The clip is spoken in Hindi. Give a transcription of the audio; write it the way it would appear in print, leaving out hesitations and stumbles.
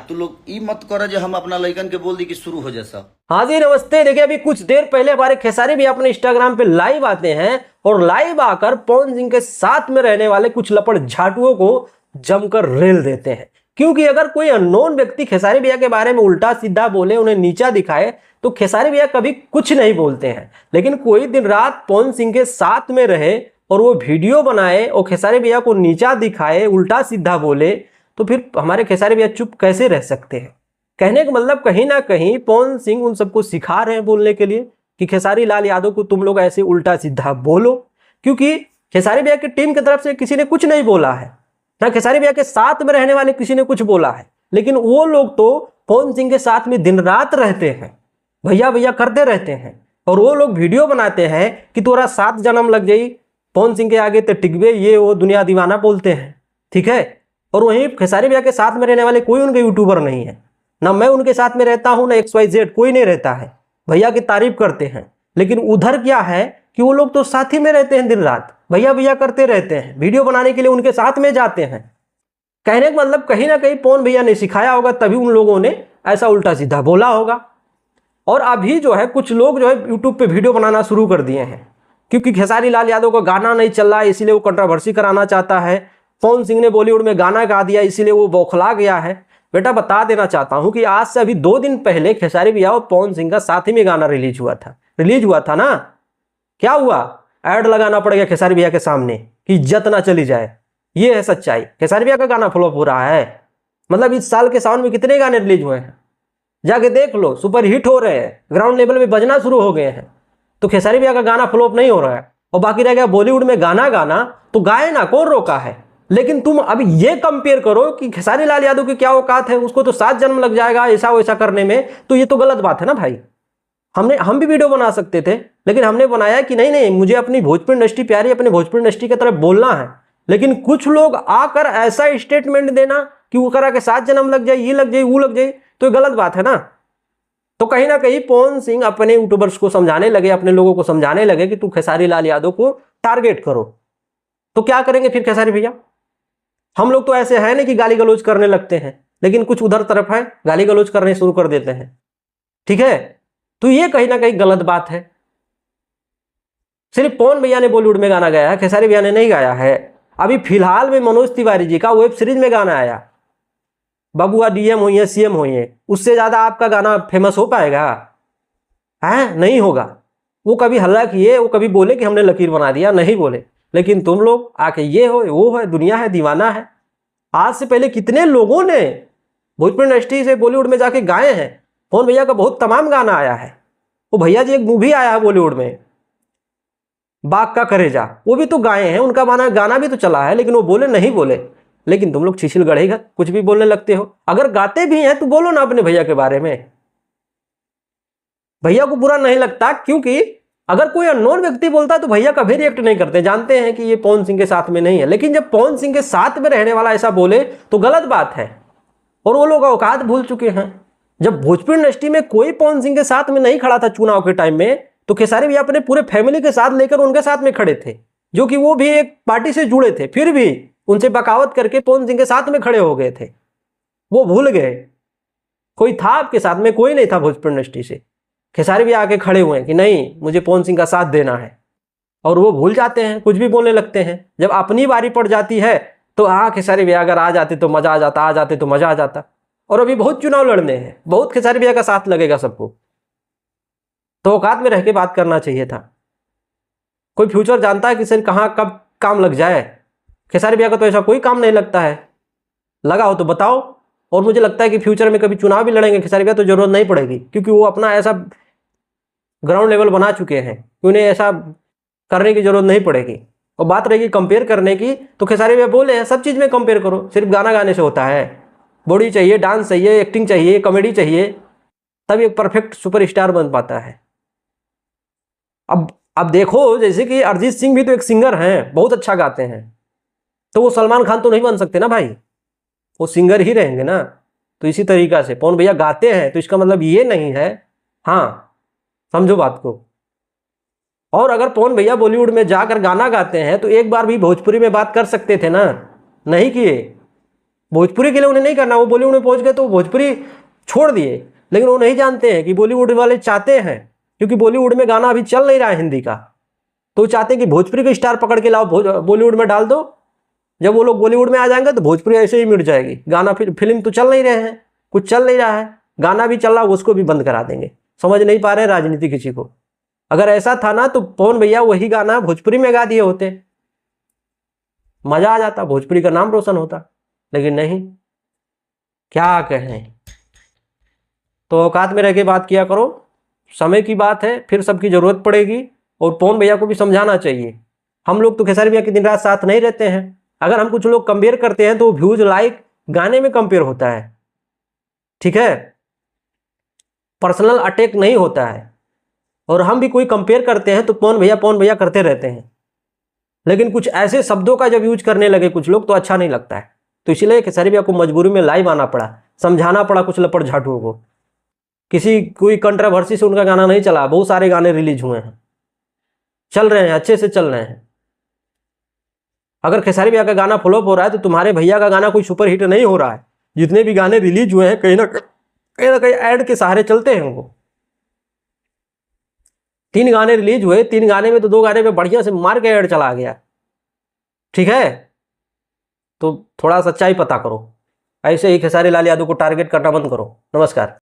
तू लोग ई मत कर जो हम अपना लइकन के बोल दी कि शुरू हो जाए सब। हाँ जी नमस्ते। देखिए अभी कुछ देर पहले हमारे खेसारी भी अपने इंस्टाग्राम पे लाइव आते हैं और लाइव आकर पवन सिंह के साथ में रहने वाले कुछ लपड़ झाटुओं को जमकर रेल देते हैं। क्योंकि अगर कोई अननोन व्यक्ति खेसारी भैया के बारे में उल्टा सीधा बोले, उन्हें नीचा दिखाए, तो खेसारी भैया कभी कुछ नहीं बोलते हैं। लेकिन कोई दिन रात पवन सिंह के साथ में रहे और वो वीडियो बनाए और खेसारी भैया को नीचा दिखाए, उल्टा सीधा बोले, तो फिर हमारे खेसारी भैया चुप कैसे रह सकते हैं। कहने का मतलब कहीं ना कहीं पवन सिंह उन सबको सिखा रहे हैं बोलने के लिए कि खेसारी लाल यादव को तुम लोग ऐसे उल्टा सीधा बोलो। क्योंकि खेसारी भैया की टीम की तरफ से किसी ने कुछ नहीं बोला है, ना खेसारी भैया के साथ में रहने वाले किसी ने कुछ बोला है, लेकिन वो लोग तो पवन सिंह के साथ में दिन रात रहते हैं, भैया भैया करते रहते हैं। और वो लोग वीडियो बनाते हैं कि तोरा 7 जन्म लग जाई, पवन सिंह के आगे तो टिकबे, ये वो दुनिया दीवाना बोलते हैं, ठीक है। और वहीं खेसारी भैया के साथ में रहने वाले कोई उनके यूट्यूबर नहीं है, ना मैं उनके साथ में रहता हूं, ना XYZ कोई नहीं रहता है। भैया की तारीफ करते हैं, लेकिन उधर क्या है कि वो लोग तो साथ ही में रहते हैं, दिन रात भैया भैया करते रहते हैं, वीडियो बनाने के लिए उनके साथ में जाते हैं। कहने का मतलब कहीं ना कहीं पवन भैया ने सिखाया होगा, तभी उन लोगों ने ऐसा उल्टा सीधा बोला होगा। और अभी जो है कुछ लोग जो है यूट्यूब पे वीडियो बनाना शुरू कर दिए हैं, क्योंकि खेसारी लाल यादव का गाना नहीं चल रहा है, इसीलिए वो कंट्रोवर्सी कराना चाहता है। पवन सिंह ने बॉलीवुड में गाना गा दिया, इसीलिए वो बौखला गया है। बेटा बता देना चाहता हूं कि आज से अभी 2 दिन पहले खेसारी भैया और पवन सिंह का साथ ही में गाना रिलीज हुआ था ना। क्या हुआ, ऐड लगाना पड़ गया खेसारी भैया के सामने कि इज्जत ना चली जाए। ये है सच्चाई। खेसारी भैया का गाना फ्लॉप हो रहा है। मतलब इस साल के सावन में कितने गाने रिलीज हुए हैं, जाके देख लो, सुपर हिट हो रहे हैं, ग्राउंड लेवल पे बजना शुरू हो गए हैं। तो खेसारी भैया का गाना फ्लॉप नहीं हो रहा है। और बाकी रह गया बॉलीवुड में गाना गाना, तो गाए ना, कौन रोका है। लेकिन तुम अभी ये कंपेयर करो कि खेसारी लाल यादव की क्या औकात है, उसको तो 7 जन्म लग जाएगा ऐसा वैसा करने में, तो ये तो गलत बात है ना भाई। हम भी वीडियो बना सकते थे, लेकिन हमने बनाया कि नहीं, मुझे अपनी भोजपुरी इंडस्ट्री प्यारी, अपने भोजपुरी इंडस्ट्री की तरफ बोलना है। लेकिन कुछ लोग आकर ऐसा स्टेटमेंट देना कि वो करा के 7 जन्म लग जाए, ये लग जाए, वो लग जाए, तो ये गलत बात है ना। तो कहीं ना कहीं पवन सिंह अपने यूट्यूबर्स को समझाने लगे, अपने लोगों को समझाने लगे कि तू खेसारी लाल यादव को टारगेट करो। तो क्या करेंगे फिर खेसारी भैया। हम लोग तो ऐसे हैं नहीं कि गाली गलौज करने लगते हैं, लेकिन कुछ उधर तरफ है गाली गलौज करने शुरू कर देते हैं, ठीक है। तो ये कहीं ना कहीं गलत बात है। सिर्फ पवन भैया ने बॉलीवुड में गाना गाया है, खेसारी भैया ने नहीं गाया है। अभी फिलहाल में मनोज तिवारी जी का वेब सीरीज में गाना आया, बबुआ DM हुई है, CM हुई है, उससे ज्यादा आपका गाना फेमस हो पाएगा है? नहीं होगा। वो कभी हल्ला किए, वो कभी बोले कि हमने लकीर बना दिया, नहीं बोले। लेकिन तुम लोग आके ये हो वो है, दुनिया है, दीवाना है। आज से पहले कितने लोगों ने भोजपुरी इंडस्ट्री से बॉलीवुड में जाके गाए हैं। पवन भैया का बहुत तमाम गाना आया है। वो भैया जी एक मूवी आया है बॉलीवुड में, बाघ का करेजा, वो भी तो गाए हैं, उनका गाना भी तो चला है, लेकिन वो बोले नहीं बोले। लेकिन तुम लोग छिछिल गढ़ेगा, कुछ भी बोलने लगते हो। अगर गाते भी हैं तो बोलो ना अपने भैया के बारे में। भैया को बुरा नहीं लगता, क्योंकि अगर कोई अननोन व्यक्ति बोलता है तो भैया कभी रिएक्ट नहीं करते, जानते हैं कि ये पवन सिंह के साथ में नहीं है। लेकिन जब पवन सिंह के साथ में रहने वाला ऐसा बोले तो गलत बात है। और वो लोग औकात भूल चुके हैं। जब भोजपुरी इंडस्ट्री में कोई पवन सिंह के साथ में नहीं खड़ा था चुनाव के टाइम में, तो खेसारी भैया अपने पूरे फैमिली के साथ लेकर उनके साथ में खड़े थे, जो कि वो भी एक पार्टी से जुड़े थे, फिर भी उनसे बगावत करके पवन सिंह के साथ में खड़े हो गए थे। वो भूल गए, कोई था आपके साथ में? कोई नहीं था भोजपुरी इंडस्ट्री से। खेसारी भी आके खड़े हुए हैं कि नहीं, मुझे पवन सिंह का साथ देना है। और वो भूल जाते हैं, कुछ भी बोलने लगते हैं। जब अपनी बारी पड़ जाती है तो हाँ, खेसारी भैया अगर आ जाते तो मजा आ जाते तो मजा आ जाता। और अभी बहुत चुनाव लड़ने हैं, बहुत खेसारी भैया का साथ लगेगा सबको, तो औकात में रह के बात करना चाहिए था। कोई फ्यूचर जानता है कि सर कहाँ कब काम लग जाए? खेसारी भैया का तो ऐसा कोई काम नहीं लगता है। लगा हो तो बताओ। और मुझे लगता है कि फ्यूचर में कभी चुनाव भी लड़ेंगे खेसारी भैया तो जरूरत नहीं पड़ेगी, क्योंकि वो अपना ऐसा ग्राउंड लेवल बना चुके हैं कि उन्हें ऐसा करने की जरूरत नहीं पड़ेगी। और बात रहेगी कंपेयर करने की, तो खेसारी भैया बोले हैं सब चीज़ में कंपेयर करो, सिर्फ गाना गाने से होता है? बॉडी चाहिए, डांस चाहिए, एक्टिंग चाहिए, कॉमेडी चाहिए, तब एक परफेक्ट सुपरस्टार बन पाता है। अब देखो, जैसे कि अरिजीत सिंह भी तो एक सिंगर हैं, बहुत अच्छा गाते हैं, तो वो सलमान खान तो नहीं बन सकते ना भाई, वो सिंगर ही रहेंगे ना। तो इसी तरीका से पवन भैया गाते हैं, तो इसका मतलब ये नहीं है, हाँ समझो बात को। और अगर पवन भैया बॉलीवुड में जाकर गाना गाते हैं तो एक बार भी भोजपुरी में बात कर सकते थे ना, नहीं किए। भोजपुरी के लिए उन्हें नहीं करना, वो बॉलीवुड में पहुंच गए तो भोजपुरी छोड़ दिए। लेकिन वो नहीं जानते हैं कि बॉलीवुड वाले चाहते हैं, क्योंकि बॉलीवुड में गाना अभी चल नहीं रहा है हिंदी का, तो चाहते हैं कि भोजपुरी को स्टार पकड़ के लाओ, बॉलीवुड में डाल दो। जब वो लोग बॉलीवुड में आ जाएंगे तो भोजपुरी ऐसे ही मिट जाएगी। गाना फिल्म तो चल नहीं रहे हैं, कुछ चल नहीं रहा है, गाना भी चल रहा है उसको भी बंद करा देंगे। समझ नहीं पा रहे हैं राजनीति किसी को। अगर ऐसा था ना तो पवन भैया वही गाना भोजपुरी में गा दिए होते, मजा आ जाता, भोजपुरी का नाम रोशन होता। लेकिन नहीं, क्या कहें। तो औकात में रह के बात किया करो, समय की बात है, फिर सबकी जरूरत पड़ेगी। और पवन भैया को भी समझाना चाहिए। हम लोग तो खेसारी भैया के दिन रात साथ नहीं रहते हैं। अगर हम कुछ लोग कंपेयर करते हैं तो व्यूज लाइक गाने में कंपेयर होता है, ठीक है, पर्सनल अटैक नहीं होता है। और हम भी कोई कंपेयर करते हैं तो पवन भैया करते रहते हैं। लेकिन कुछ ऐसे शब्दों का जब यूज करने लगे कुछ लोग तो अच्छा नहीं लगता है। तो इसलिए खेसारी भैया को मजबूरी में लाइव आना पड़ा, समझाना पड़ा कुछ लपड़ झाटुओं को। कोई कंट्रोवर्सी से उनका गाना नहीं चला, बहुत सारे गाने रिलीज हुए हैं, चल रहे हैं, अच्छे से चल रहे हैं। अगर खेसारी भैया का गाना फ्लॉप हो रहा है तो तुम्हारे भैया का गाना कोई सुपर हिट नहीं हो रहा है। जितने भी गाने रिलीज हुए हैं कहीं ना कहीं ऐड के सहारे चलते हैं वो। 3 गाने रिलीज हुए, 3 गाने में तो 2 गाने में बढ़िया से मार के ऐड चला गया, ठीक है। तो थोड़ा सच्चाई पता करो, ऐसे ही खेसारी लाल यादव को टारगेट करना बंद करो। नमस्कार।